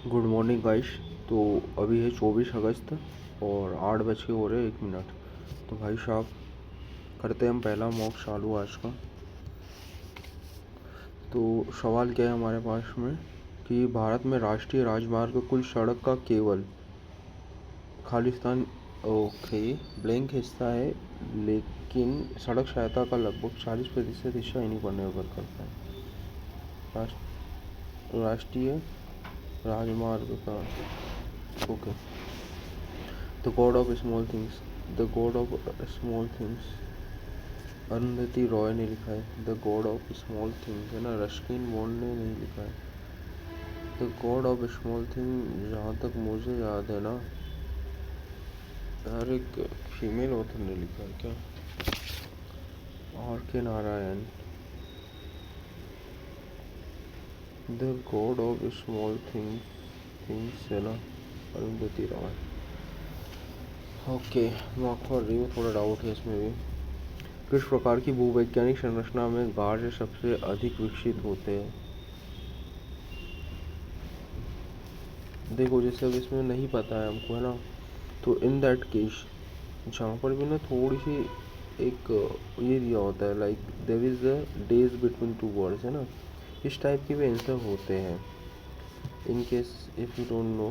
Good morning guys. तो अभी है 24 अगस्त और 8 बज के हो रहे 1 मिनट। तो भाई साहब करते हैं हम पहला मॉक चालू आज का। तो सवाल क्या है हमारे पास में कि भारत में राष्ट्रीय राजमार्ग कुल सड़क का केवल खालिस्तान ओके ब्लैंक हिस्सा है, लेकिन सड़क सहायता का लगभग 40% हिस्सा इन्हीं पर निर्भर करता है। राष्ट्रीय राजमार्ग का okay. The God of small things, the God of small things, Arundhati Roy ने लिखा है। The God of small things है ना, रस्किन बॉन्ड ने नहीं लिखा है। The God of small thing जहाँ तक मुझे याद है ना यार, एक फीमेल ऑथर ने लिखा है क्या, R.K. Narayan. The God of small things है ना, Arundhati Roy. Okay, mark for review, थोड़ा डाउट है इसमें भी। किस प्रकार की भूवैज्ञानिक संरचना में गार्ज सबसे अधिक विकसित होते हैं? देखो जैसे अब इसमें नहीं पता है हमको है ना, तो इन दैट केस जहाँ पर भी ना थोड़ी सी एक ये दिया होता है like there is a dash between two words है ना, इस टाइप के भी आंसर होते हैं। In case if you don't know,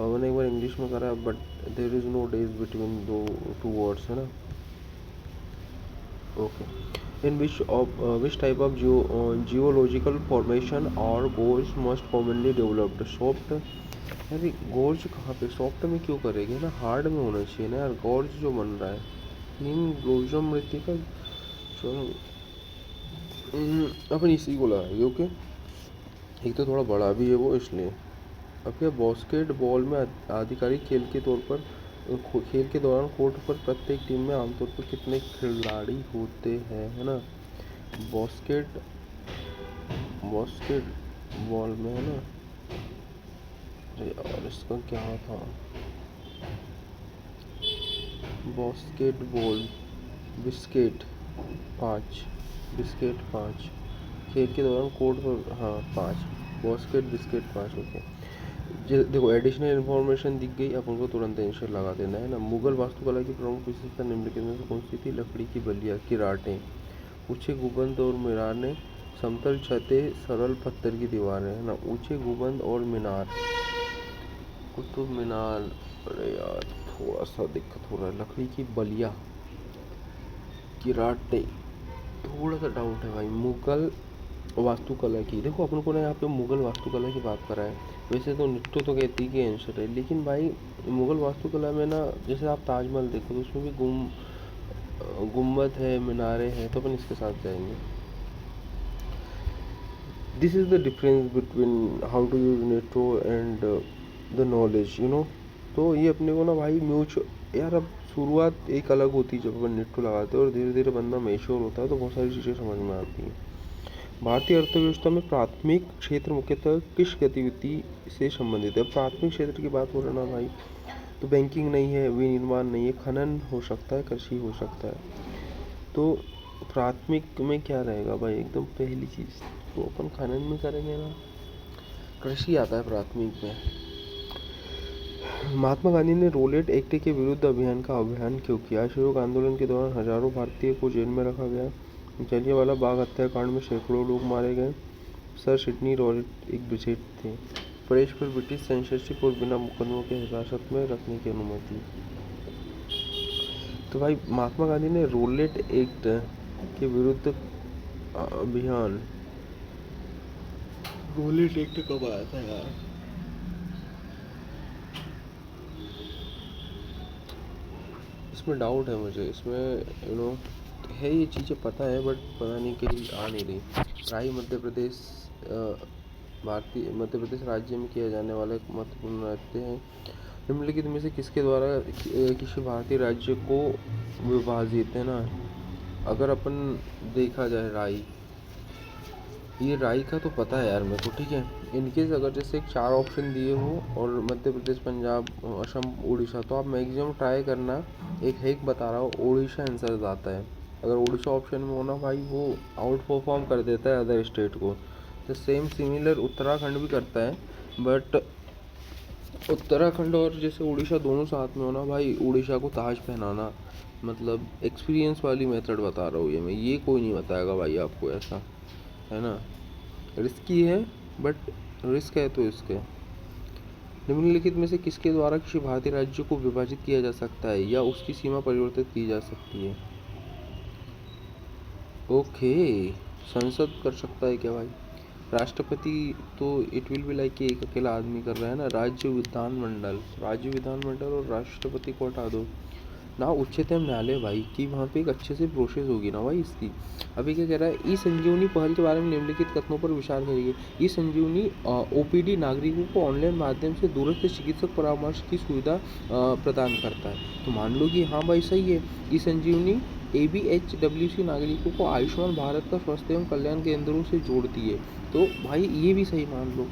मैंने एक बार इंग्लिश में करा but there is no dash between दो टू वर्ड्स है ना। Okay, in which type of geological formation are gorge most commonly developed? soft, अरे गोर्ज कहाँ पे, सॉफ्ट में क्यों करेंगे ना, हार्ड में होना चाहिए ना यार। गोर्ज जो बन रहा है हिमोग्लोबिन मृतिका, चलो अपन इसी को लगाएंगे। ओके, एक तो थोड़ा बड़ा भी है वो इसलिए। अब क्या, बास्केटबॉल में आधिकारिक खेल के तौर पर खेल के दौरान कोर्ट पर प्रत्येक टीम में आमतौर पर कितने खिलाड़ी होते हैं है ना। बास्केट बास्केटबॉल में है ना, अरे यार इसका क्या था, बास्केटबॉल बिस्केट 5, बिस्केट 5, खेल के दौरान कोर्ट पर हाँ 5, बास्केट बिस्केट 5। ओके, देखो एडिशनल इन्फॉर्मेशन दिख गई, अपन को तुरंत आंसर लगा देना है ना। मुगल वास्तुकला की प्रमुख विशेषता निम्नलिखित में से कौन सी थी? लकड़ी की बल्लियाँ, किराटें, ऊंचे गुंबद और मीनारें, समतल छतें, सरल पत्थर की दीवारें है ना। ऊंचे गुंबद और मीनार, कुतुब मीनार, अरे यार थोड़ा सा दिक्कत हो रहा है। लकड़ी की बलिया, किराटे, थोड़ा सा डाउट है भाई। मुगल वास्तुकला की, देखो अपन को ना यहाँ पे मुगल वास्तुकला की बात करा है, वैसे तो निट्टो तो कहती कि आंसर है, लेकिन भाई मुगल वास्तुकला में ना जैसे आप ताजमहल देखो तो उसमें भी गुम्बद है, मीनारे हैं, तो अपन इसके साथ जाएंगे। This is the difference between how to use NATO and the knowledge you know. तो ये अपने को ना भाई म्यूचुअल यार, अब शुरुआत एक अलग होती है जब अपन नेटो लगाते हैं और धीरे धीरे बंदा मैच्योर होता है तो बहुत सारी चीज़ें समझ में आती हैं। भारतीय अर्थव्यवस्था में प्राथमिक क्षेत्र मुख्यतः किस गतिविधि से संबंधित है? प्राथमिक क्षेत्र की बात हो रहा ना भाई, तो बैंकिंग नहीं है, विनिर्माण नहीं है, खनन हो सकता है, कृषि हो सकता है। तो प्राथमिक में क्या रहेगा भाई, एकदम पहली चीज़ तो अपन खनन में करेंगे ना, कृषि आता है प्राथमिक में। महात्मा गांधी ने रोलेट एक्ट के विरुद्ध अभियान का अभियान क्यों किया? असहयोग आंदोलन के दौरान हजारों भारतीय को जेल में रखा गया, जलियांवाला बाग हत्याकांड में सैकड़ों लोग मारे गए, सर सिडनी रॉलेट एक ब्रिजेट थे, प्रेस पर ब्रिटिश सेंसरशिप और बिना मुकदमों के हिरासत में रखने की अनुमति। तो भाई महात्मा गांधी ने रोलेट एक्ट के विरुद्ध अभियान, रोलेट एक्ट कब आया था यार, इसमें डाउट है मुझे, इसमें यू नो है, ये चीज़ें पता है बट पता नहीं कहीं आ नहीं रही। राई मध्य प्रदेश भारतीय मध्य प्रदेश राज्य में किया जाने वाला एक महत्वपूर्ण नृत्य है। निम्नलिखित में से किसके द्वारा किसी भारतीय राज्य को विभाजित है ना, अगर अपन देखा जाए राई, ये राई का तो पता है यार मेरे को, ठीक है। इनकेस अगर जैसे एक 4 ऑप्शन दिए हो और मध्य प्रदेश, पंजाब, असम, उड़ीसा, तो आप मैक्सिमम ट्राई करना, एक बता रहा हूँ, उड़ीसा आंसर आता है। अगर उड़ीसा ऑप्शन में होना भाई, वो आउट परफॉर्म कर देता है अदर स्टेट को। तो सेम सिमिलर उत्तराखंड भी करता है, बट उत्तराखंड और जैसे उड़ीसा दोनों साथ में हो ना भाई, उड़ीसा को ताज पहनाना, मतलब एक्सपीरियंस वाली मेथड बता रहा हूँ ये कोई नहीं बताएगा भाई आपको ऐसा, है ना। रिस्की है बट रिस्क है तो इसके। निम्नलिखित में से किसके द्वारा किसी भारतीय राज्य को विभाजित किया जा सकता है या उसकी सीमा परिवर्तित की जा सकती है? ओके, संसद कर सकता है क्या भाई? राष्ट्रपति तो इट विल बी लाइक एक अकेला आदमी कर रहा है ना। राज्य विधानमंडल और राष्ट्रपति को हटा दो ना। उच्चतम न्यायालय भाई कि वहाँ पे एक अच्छे से प्रोसेस होगी ना भाई इसकी। अभी क्या कह रहा है, ई संजीवनी पहल के बारे में निम्नलिखित कथनों पर विचार करिए। ई संजीवनी ओपीडी नागरिकों को ऑनलाइन माध्यम से दूरस्थ चिकित्सक परामर्श की सुविधा प्रदान करता है। तो मान लो कि हाँ भाई सही है, ई संजीवनी ABHWC नागरिकों को आयुष्मान भारत का स्वास्थ्य एवं कल्याण केंद्रों से जोड़ती है। तो भाई ये भी सही मान लो,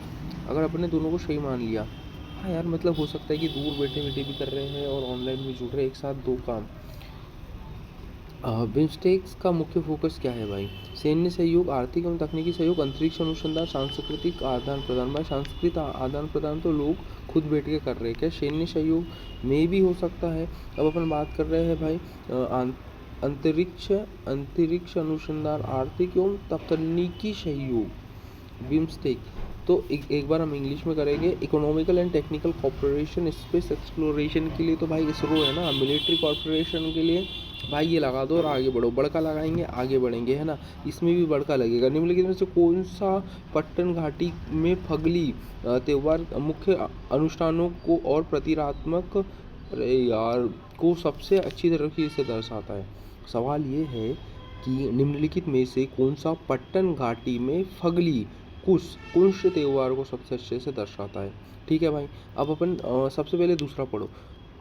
अगर अपने दोनों को सही मान लिया। हाँ यार, मतलब हो सकता है कि दूर बैठे बैठे भी कर रहे हैं और ऑनलाइन भी जुड़ रहे हैं, एक साथ दो काम। बिम्स्टेक्स का मुख्य फोकस क्या है भाई? सैन्य सहयोग, आर्थिक एवं तकनीकी सहयोग, अंतरिक्ष अनुसंधान, सांस्कृतिक आदान प्रदान। भाई सांस्कृतिक आदान प्रदान तो लोग खुद बैठ के कर रहे हैं, क्या सैन्य सहयोग में भी हो सकता है? अब अपन बात कर रहे हैं भाई अंतरिक्ष अनुसंधान, आर्थिक एवं तकनीकी सहयोग, बिम्स्टेक। तो एक बार हम इंग्लिश में करेंगे। Economical and technical corporation, space exploration के लिए तो भाई इसरो है ना। मिलिट्री कॉर्पोरेशन के लिए भाई ये लगा दो और आगे बढ़ो, बड़का लगाएंगे आगे बढ़ेंगे, है ना। इसमें भी बड़का लगेगा। निम्नलिखित में से कौन सा पट्टन घाटी में फगली त्यौहार मुख्य अनुष्ठानों को और प्रतीकात्मक, अरे यार, को सबसे अच्छी तरीके से दर्शाता है? सवाल ये है कि निम्नलिखित में से कौन सा पट्टन घाटी में फगली कुश त्योहार को सबसे अच्छे से दर्शाता है? ठीक है भाई। अब अपन सबसे पहले दूसरा पढ़ो।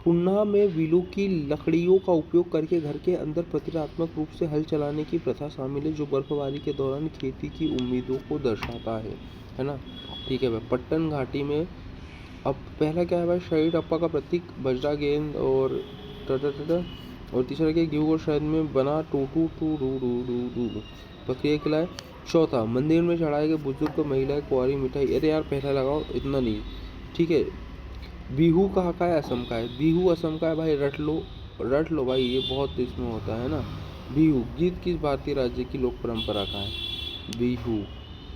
पुन्हा में विलो की लकड़ियों का उपयोग करके घर के अंदर प्रतीकात्मक रूप से हल चलाने की प्रथा शामिल है, जो बर्फबारी के दौरान खेती की उम्मीदों को दर्शाता है ना। ठीक है भाई। पट्टन घाटी में अब पहला क्या है भाई? शहीद अप्पा का प्रतीक, बजरा गेंद और और तीसरा क्या? गेहूं और शहद में बना टू टू डू डू डू डू प्रक्रिया खिलाए। चौथा, मंदिर में चढ़ाए गए बुजुर्ग, महिलाएं, कुंवारी, मिठाई। अरे यार पहला लगाओ, इतना नहीं। ठीक है। बिहू कहाँ का है? असम का है। बिहू असम का है भाई, रट लो भाई, ये बहुत इसमें होता है ना। बिहू गीत किस भारतीय राज्य की लोक परंपरा का है? बिहू,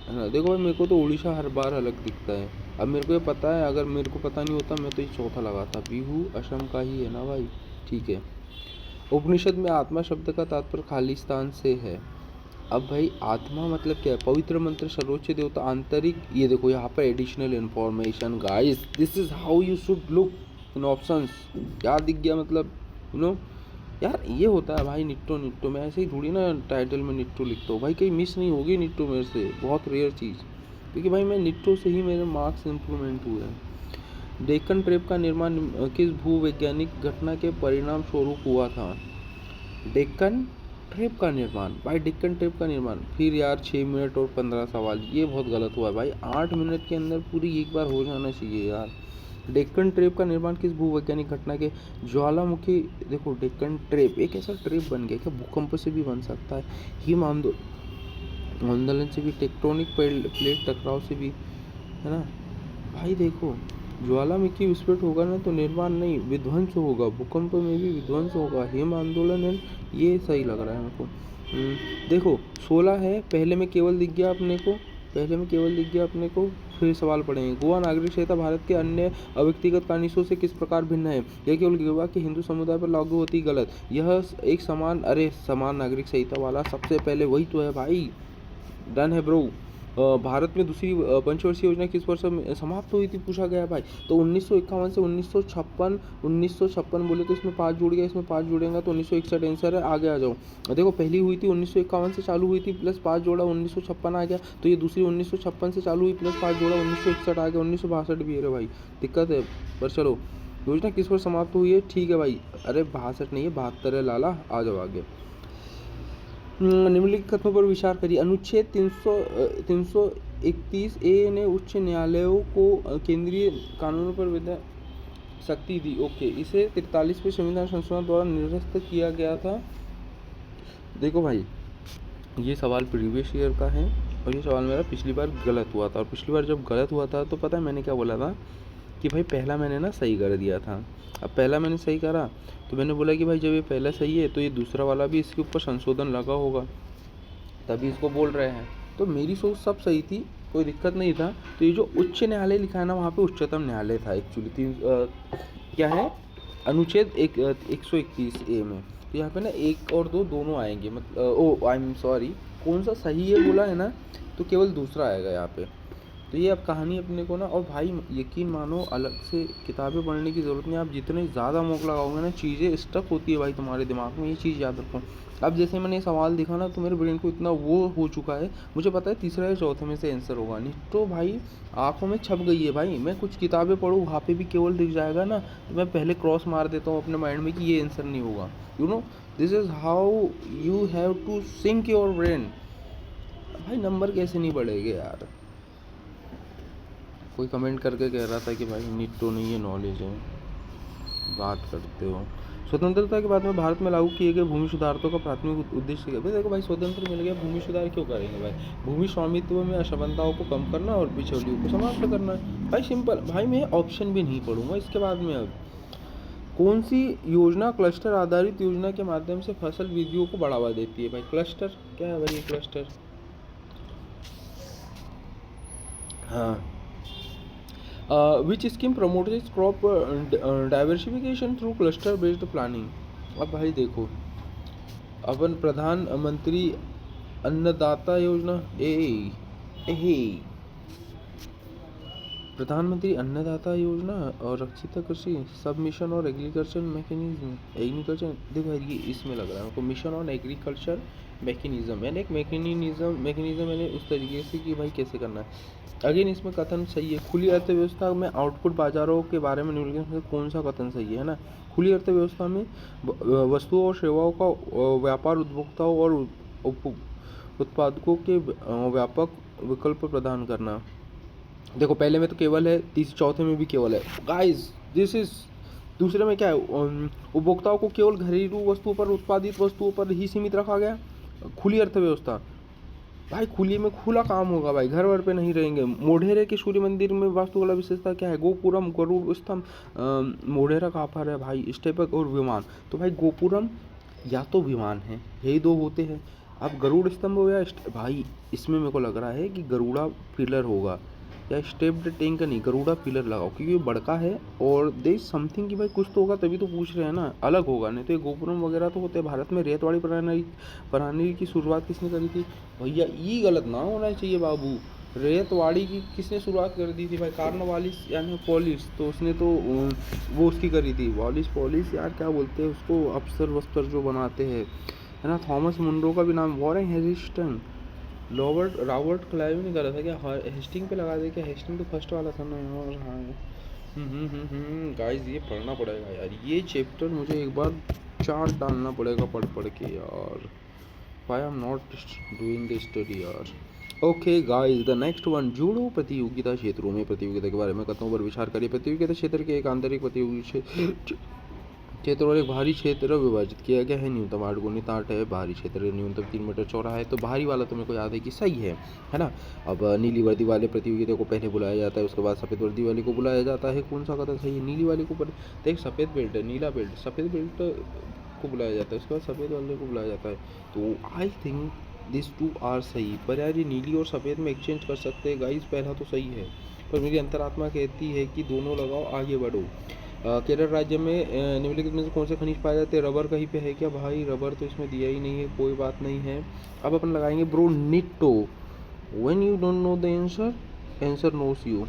है ना। देखो भाई, मेरे को तो उड़ीसा हर बार अलग दिखता है। अब मेरे को ये पता है, अगर मेरे को पता नहीं होता मैं तो ये चौथा लगाता। बिहू असम का ही है ना भाई। ठीक है। उपनिषद में आत्मा शब्द का तात्पर्य खालिस्तान से है। अब भाई आत्मा मतलब क्या है? पवित्र मंत्र, सर्वोच्च देवता, आंतरिक। ये देखो यहाँ पर additional information guys, this is how you should look in options. क्या दिख गया मतलब, यार ये होता है भाई। निट्टो मैं ऐसे ही थोड़ी ना टाइटल में निट्टो लिखता हूँ भाई, कहीं मिस नहीं होगी निट्टो मेरे से, बहुत रेयर चीज़। क्योंकि भाई मैं निट्टो से ही मेरे मार्क्स इंप्रूवमेंट हुए हैं। डेक्कन ट्रेप का निर्माण किस भूवैज्ञानिक घटना के परिणाम स्वरूप हुआ था? डेक्कन ट्रेप का निर्माण भाई, डेक्कन ट्रेप का निर्माण। फिर यार 6 मिनट और 15 सवाल, ये बहुत गलत हुआ है भाई। 8 मिनट के अंदर पूरी एक बार हो जाना चाहिए यार। डेक्कन ट्रेप का निर्माण किस भूवैज्ञानिक घटना के? ज्वालामुखी। देखो डेक्कन ट्रेप एक ऐसा ट्रेप बन गया, क्या भूकंप से भी बन सकता है, हिम आंदोलन से भी, टेक्टोनिक प्लेट टकराव से भी, है ना भाई। देखो ज्वालामुखी विस्फोट होगा ना तो निर्माण नहीं, विध्वंस होगा। भूकंप में भी विध्वंस होगा। हिम आंदोलन है, ये सही लग रहा है मेरे को। देखो 16 है, पहले में केवल दिख गया अपने को। फिर सवाल पढ़ेंगे। गोवा नागरिक संहिता भारत के अन्य अव्यक्तिगत कानूनों से किस प्रकार भिन्न है? यह केवल गोवा के हिंदू समुदाय पर लागू होती, गलत। यह एक समान नागरिक संहिता वाला सबसे पहले वही तो है भाई। डन है ब्रो। भारत में दूसरी पंचवर्षीय योजना किस वर्ष में समाप्त हुई थी, पूछा गया भाई। तो 1951 से 1956 बोले तो इसमें 5 जुड़ गया, इसमें 5 जुड़ेगा तो 1961 आंसर है। आगे आ जाओ। देखो पहली हुई थी 1951 से चालू हुई थी, प्लस 5 जोड़ा 1956 आ गया। तो ये दूसरी 1956 से चालू हुई, प्लस 5 जोड़ा 1961 आ गया। 1962 भी है भाई, दिक्कत है। पर चलो, योजना किस वर्ष समाप्त हुई है? ठीक है भाई। अरे 62 नहीं है, 72 है लाला। आ जाओ आगे। निम्नलिखित कथनों पर विचार करिए। अनुच्छेद 331A ने उच्च न्यायालयों को केंद्रीय कानूनों पर विधान शक्ति दी। ओके, इसे 43वें संविधान संशोधन द्वारा निरस्त किया गया था। देखो भाई, ये सवाल प्रीवियस ईयर का है और ये सवाल मेरा पिछली बार गलत हुआ था, और पिछली बार जब गलत हुआ था तो पता है मैंने क्या बोला था कि भाई पहला मैंने ना सही कर दिया था। अब पहला मैंने सही करा तो मैंने बोला कि भाई जब ये पहला सही है तो ये दूसरा वाला भी इसके ऊपर संशोधन लगा होगा, तभी इसको बोल रहे हैं। तो मेरी सोच सब सही थी, कोई दिक्कत नहीं था। तो ये जो उच्च न्यायालय लिखा है ना, वहाँ पे उच्चतम न्यायालय था एक्चुअली। क्या है, अनुच्छेद 131A में। तो यहाँ पे ना 1 और 2 दोनों आएंगे, मतलब ओ आई एम सॉरी, कौन सा सही है बोला है ना, तो केवल दूसरा आएगा यहाँ पे। तो ये अब कहानी अपने को ना, और भाई यकीन मानो अलग से किताबें पढ़ने की ज़रूरत नहीं। आप जितने ज़्यादा मौका लगाओगे ना, चीज़ें स्टक होती है भाई तुम्हारे दिमाग में, ये चीज़ याद रखो। अब जैसे मैंने ये सवाल देखा ना तो मेरे ब्रेन को इतना वो हो चुका है, मुझे पता है तीसरा या चौथे में से आंसर होगा, नहीं तो भाई आंखों में छप गई है भाई। मैं कुछ किताबें पढ़ूँ वहाँ पे भी केवल दिख जाएगा ना, तो मैं पहले क्रॉस मार देता हूँ अपने माइंड में कि ये आंसर नहीं होगा। You know, this is how you have to sync your brain. भाई नंबर कैसे नहीं बढ़ेंगे यार। कोई कमेंट करके कह रहा था कि भाई नीट तो नहीं है, नॉलेज है, बात करते हो। स्वतंत्रता के बाद में भारत में लागू किए गए भूमि सुधारों का प्राथमिक उद्देश्य क्या है? भाई देखो भाई, स्वतंत्र मिल गया, भूमि सुधार क्यों करेंगे भाई? भूमि स्वामित्व में असमानताओं को कम करना और बिचौलियों को समाप्त करना है भाई, सिंपल। भाई मैं ऑप्शन भी नहीं पढ़ूंगा इसके बाद में। अब कौन सी योजना क्लस्टर आधारित योजना के माध्यम से फसल विधियों को बढ़ावा देती है? भाई क्लस्टर क्या है भाई, क्लस्टर, हाँ। Which scheme promotes crop diversification through cluster based planning? अब भाई देखो, अपन प्रधानमंत्री अन्नदाता योजना, प्रधानमंत्री अन्नदाता योजना और रक्षित कृषि सब मिशन और एग्रीकल्चर मैकेनिज्म, एग्रीकल्चर देखो भाई ये इसमें लग रहा है हमको, मिशन ऑन एग्रीकल्चर मैकेनिज्म, मैंने एक मैकेनिज्म मैंने उस तरीके से कि भाई कैसे करना है। अगेन इसमें कथन सही है, खुली अर्थव्यवस्था में आउटपुट बाजारों के बारे में निम्नलिखित में कौन सा कथन सही है ना? खुली अर्थव्यवस्था में वस्तुओं और सेवाओं का व्यापार उपभोक्ताओं और उत्पादकों के व्यापक विकल्प प्रदान करना। देखो पहले में तो केवल है, चौथे में भी केवल है गाइस, दिस इज। दूसरे में क्या है, उपभोक्ताओं को केवल घरेलू वस्तुओं पर, उत्पादित वस्तुओं पर ही सीमित रखा गया। खुली अर्थव्यवस्था, भाई खुली में खुला काम होगा भाई, घर वर पे नहीं रहेंगे। मोढेरे के सूर्य मंदिर में वास्तुकला विशेषता क्या है? गोपुरम, गरुड़ स्तंभ, मोढेरा कहाँ पर है भाई? स्टेपक और विमान। तो भाई गोपुरम या तो विमान है, यही दो होते हैं। अब गरुड़ स्तंभ हो या भाई इसमें मेरे को लग रहा है कि गरुड़ा पिलर होगा, या स्टेप्ड टैंक नहीं, गरुड़ा पिलर लगाओ क्योंकि ये बड़का है और दे इज समथिंग कि भाई कुछ तो होगा, तभी तो पूछ रहे हैं ना, अलग होगा। नहीं तो ये गोपुरम वगैरह तो होते हैं। भारत में रेतवाड़ी प्रणाली की शुरुआत किसने करी थी? भैया ये गलत ना होना चाहिए बाबू, रेतवाड़ी की किसने शुरुआत कर दी थी भाई? कार्नवालिस यानी पॉलिस, तो उसने तो वो उसकी करी थी, पॉलिस यार क्या बोलते हैं उसको, अफसर वस्तर जो बनाते हैं, है ना। थॉमस मुनरो का भी नाम, वॉरेन हेस्टिंग्स, रॉबर्ट क्लाइव ने करा था क्या? हेस्टिंग पे लगा दे क्या? हेस्टिंग तो फर्स्ट वाला था ना। और हाँ गाइस ये पढ़ना पड़ेगा यार, ये चैप्टर मुझे एक बार चार्ट डालना पड़ेगा पढ़ के यार। Why I am not doing the study यार। Okay guys, the next one, judo प्रतियोगिता क्षेत्रों में प्रतियोगिता के बारे में कथनों पर विचार करिए। प्रतियोगिता क्षेत्र के एक आंतरिक प्रतियोगी क्षेत्र और एक बाहरी क्षेत्र विभाजित किया गया है। न्यूनतम 8 गुणित 8 है। बाहरी क्षेत्र न्यूनतम 3 मीटर चौड़ा है। तो बाहरी वाला तो मेरे को याद है कि सही है ना। अब नीली वर्दी वाले प्रतियोगिता को पहले बुलाया जाता है, उसके बाद सफ़ेद वर्दी वाले को बुलाया जाता है। कौन सा कथन सही है? नीली वाले को देख, सफ़ेद बेल्ट है, नीला बेल्ट, सफ़ेद बेल्ट को बुलाया जाता है, उसके बाद सफ़ेद वाले को बुलाया जाता है। तो I think this two are सही। पर यार ये नीली और सफ़ेद में एक्सचेंज कर सकते हैं गाइस, पहला तो सही है, पर मेरी अंतरात्मा कहती है कि दोनों लगाओ, आगे बढ़ो। केरल राज्य में निम्नलिखित में से कौन से खनिज पाए जाते हैं? रबर कहीं पे है क्या भाई? रबर तो इसमें दिया ही नहीं है, कोई बात नहीं है। अब अपन लगाएंगे ब्रोनिटो। When you don't know the answer, answer knows you.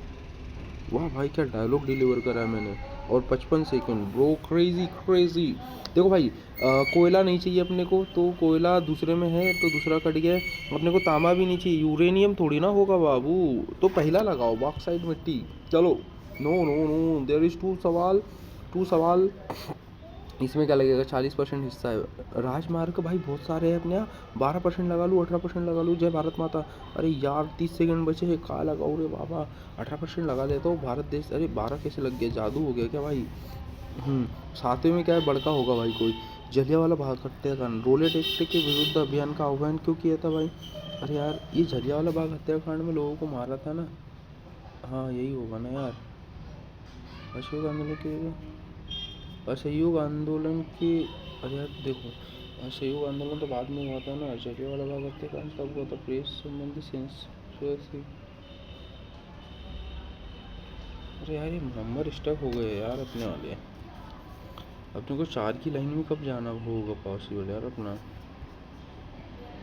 वाह भाई क्या डायलॉग डिलीवर करा है मैंने। और 55 सेकंड ब्रो, क्रेजी। देखो भाई कोयला नहीं चाहिए अपने को, तो कोयला दूसरे में है तो दूसरा कट गया। अपने को तांबा भी नहीं चाहिए, यूरेनियम थोड़ी ना होगा बाबू, तो पहला लगाओ, बॉक्साइट मिट्टी। चलो नो देयर इज टू सवाल। इसमें क्या लगेगा? 40% हिस्सा है। राजमार्ग भाई बहुत सारे हैं अपने यहाँ, 12% लगा लूँ, 18% लगा लूँ। जय भारत माता। अरे यार 30 सेकंड बचे हैं, कहाँ लगाओ रे बाबा? 18% लगा लेता हूँ। भारत देश, अरे 12 कैसे लग गया? जादू हो गया क्या भाई? सातवें में क्या है? बड़का होगा भाई कोई। जलियांवाला बाग हत्याकांड, रोलेट एक्ट के विरुद्ध अभियान का आह्वान क्यों किया था भाई? अरे यार ये जलियांवाला बाग हत्याकांड में लोगों को मारा था ना, हाँ यही होगा ना यार। अशोक आंदोलन के असहयोग आंदोलन के, अरे यार देखो, असहयोग आंदोलन तो बाद में हुआ था ना, जलियांवाला बाग हत्याकांड तब हुआ था। प्रेस संबंधी सेंसर, अरे यार ये नंबर स्टक हो गए यार अपने वाले। अपने को 4 की लाइन में कब जाना होगा पॉसिबल यार अपना।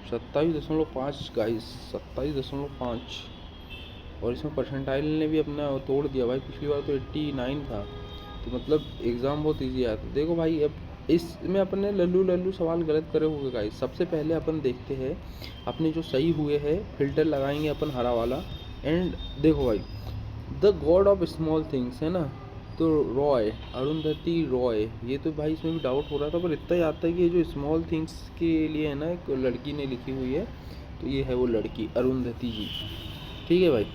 27.5 गाइस, 27.5। और इसमें परसेंटाइल ने भी अपना तोड़ दिया भाई। पिछली बार तो 89 था, तो मतलब एग्ज़ाम बहुत ईजी आया था। देखो भाई अब इसमें अपने लल्लू सवाल गलत करे हुए गाइस। सबसे पहले अपन देखते हैं अपने जो सही हुए हैं, फिल्टर लगाएंगे अपन हरा वाला। एंड देखो भाई, the God of small things है ना, तो रॉय, अरुंधति रॉय, ये तो भाई इसमें भी डाउट हो रहा था, पर इतना ही आता है कि ये जो स्मॉल थिंग्स के लिए है ना, एक लड़की ने लिखी हुई है, तो ये है वो लड़की अरुंधति जी। ठीक है भाई,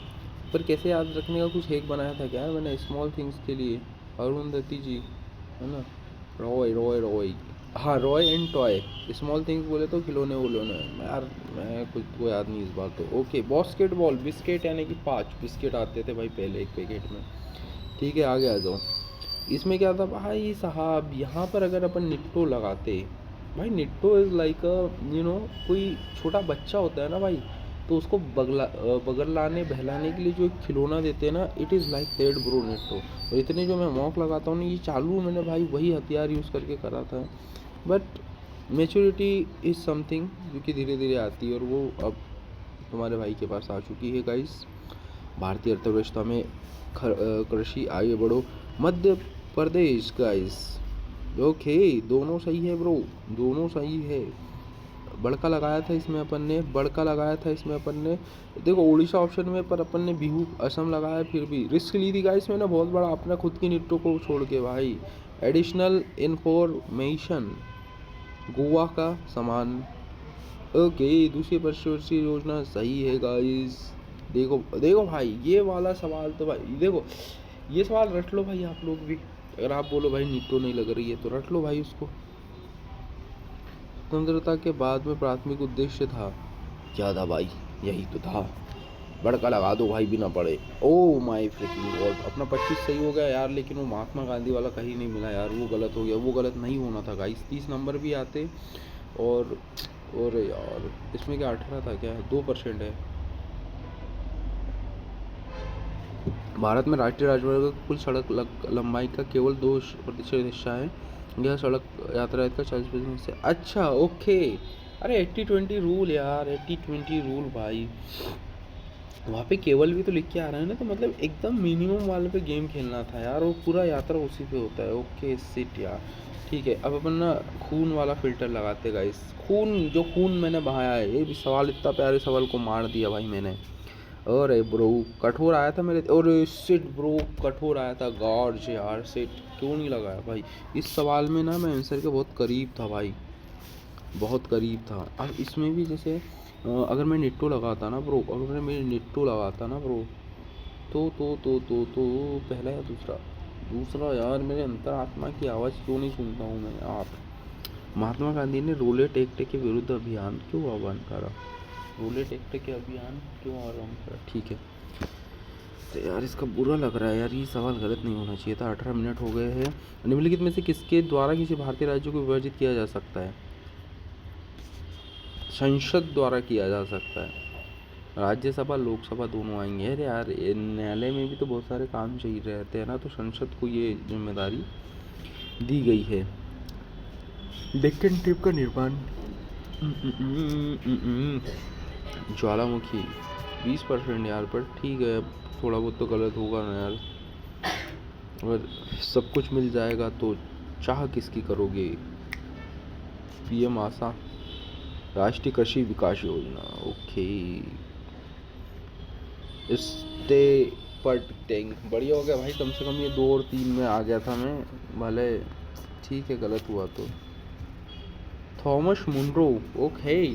पर कैसे याद रखने का कुछ हैक बनाया था क्या मैंने स्मॉल थिंग्स के लिए, अरुंधति जी है ना। रॉय रॉय रॉय, हाँ Roy and toy. Small things बोले तो खिलौने वोलोने यार, मैं कुछ को याद नहीं इस बार तो। ओके, बास्केटबॉल, बिस्किट यानी कि 5 बिस्किट आते थे भाई पहले एक पैकेट में। ठीक है, आगे आ जाओ। इसमें क्या था भाई साहब, यहाँ पर अगर अपन निट्टो लगाते, भाई निट्टो इज़ लाइक कोई छोटा बच्चा होता है ना भाई, तो उसको बगलाने बहलाने के लिए जो एक खिलौना देते हैं ना, it is like that bro Nitto. और इतने जो मैं मॉक लगाता हूँ ना, ये चालू मैंने भाई वही हथियार यूज़ करके करा था। बट मेच्योरिटी इज़ समथिंग जो कि धीरे धीरे आती है, और वो अब तुम्हारे भाई के पास आ चुकी है गाइस। भारतीय अर्थव्यवस्था में कृषि आगे बढ़ो, मध्य प्रदेश गाइस। ओके, दोनों सही है ब्रो, दोनों सही है। बड़का लगाया था इसमें अपन ने, बड़का लगाया था इसमें अपन ने। देखो उड़ीसा ऑप्शन में, पर अपन ने बिहू असम लगाया, फिर भी रिस्क ली थी गाइस मैंने बहुत बड़ा, अपना खुद की निट्टो को छोड़ के भाई। एडिशनल इन्फॉर्मेशन, गोवा का समान। ओके, दूसरी पंचवर्षीय योजना सही है गाइस। देखो देखो भाई, ये वाला सवाल तो भाई देखो, ये सवाल रट लो भाई आप लोग भी। अगर आप बोलो भाई निट्टो नहीं लग रही है तो रट लो भाई उसको। स्वतंत्रता के बाद में प्राथमिक उद्देश्य था, क्या था भाई, यही तो था। बड़का लगा दो भाई बिना पढ़े। ओ माय फ्रिकिंग गॉड, अपना 25 सही हो गया यार, लेकिन वो महात्मा गांधी वाला कहीं नहीं मिला यार, वो गलत हो गया। वो गलत नहीं होना था गाइस, 30 नंबर भी आते। और यार इसमें क्या 18 था क्या, 2% है। भारत में राष्ट्रीय राजमार्ग का कुल सड़क लंबाई का केवल 2% हिस्सा है। यह सड़क यातायात का 40% से। अच्छा ओके, अरे 80-20 रूल यार, 80-20 रूल भाई। वहाँ पे केवल भी तो लिख के आ रहा है ना, तो मतलब एकदम मिनिमम वाले पे गेम खेलना था यार, वो पूरा यात्रा उसी पे होता है। ओके सिट यार, ठीक है। अब अपन ना खून वाला फिल्टर लगाते गाइस। खून, जो खून मैंने बहाया है, ये भी सवाल, इतना प्यारे सवाल को मार दिया भाई मैंने। अरे ब्रो कठोर आया था मेरे, और सिट ब्रो कठोर आया था, गॉड्स यार सिट, क्यों नहीं लगाया भाई इस सवाल में ना, मैं आंसर के बहुत करीब था भाई, बहुत करीब था। अब इसमें भी जैसे अगर मैं निट्टो लगाता ना ब्रो, अगर मैं निट्टो लगाता ना ब्रो, तो पहला या दूसरा यार, मेरे अंतरात्मा की आवाज़ क्यों नहीं सुनता हूँ मैं यार। महात्मा गांधी ने रोलेट एक्ट के विरुद्ध अभियान क्यों आह्वान करा, रोलेट एक्ट के अभियान क्यों आह्वान करा, ठीक है। तो यार इसका बुरा लग रहा है यार, ये सवाल गलत नहीं होना चाहिए था। 18 मिनट हो गए हैं। निम्नलिखित में से किसके द्वारा किसी भारतीय राज्य को विभाजित किया जा सकता है, संसद द्वारा किया जा सकता है। राज्यसभा लोकसभा दोनों आएंगे। अरे यार न्यायालय में भी तो बहुत सारे काम चाहिए रहते हैं ना, तो संसद को ये जिम्मेदारी दी गई है। डेक्कन ट्रिप का निर्माण, ज्वालामुखी 20% यार, पर ठीक है, थोड़ा बहुत तो गलत होगा ना यार। अगर सब कुछ मिल जाएगा तो चाह किसकी करोगे। पीएम आशा, राष्ट्रीय कृषि विकास योजना, ओके। स्टे पट टैंक, बढ़िया हो गया भाई, कम से कम ये 2 और 3 में आ गया था मैं, भले ठीक है गलत हुआ तो। Thomas Munro, okay.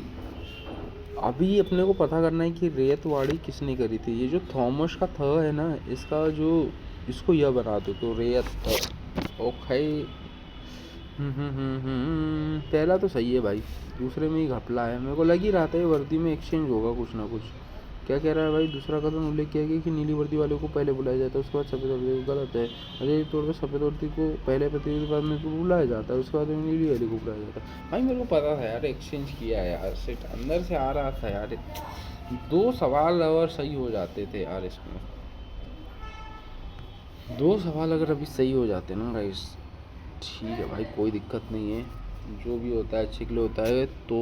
अभी अपने को पता करना है कि रेतवाड़ी किसने करी थी। ये जो थॉमस का थ है ना, इसका जो, इसको यह बना दो तो रेत, ओके। पहला तो सही है भाई, दूसरे में ही घपला है। मेरे को लग ही रहा था ये वर्दी में एक्सचेंज होगा कुछ ना कुछ। क्या कह रहा है भाई, दूसरा कदम उल्लेख किया गया कि नीली वर्दी वाले को पहले बुलाया जाता है उसके बाद सफ़ेद वर्दी को। गलत है। अरे तौर पर सफ़ेद वर्दी को पहले प्रतियोगिता में तो बुलाया जाता है, उसके बाद में नीली वाले को बुलाया जाता है। भाई मेरे को पता था यार, एक्सचेंज किया है यार, सेट अंदर से आ रहा था यार। 2 सवाल और सही हो जाते थे यार इसमें, 2 सवाल अगर अभी सही हो जाते ना गाइस। ठीक है भाई, कोई दिक्कत नहीं है, जो भी होता है अच्छे के लिए होता है। तो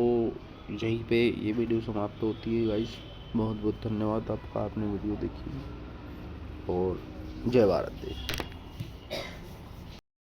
यहीं पे ये वीडियो समाप्त होती है गाइस। बहुत बहुत धन्यवाद आपका, आपने वीडियो देखी, और जय भारत देश।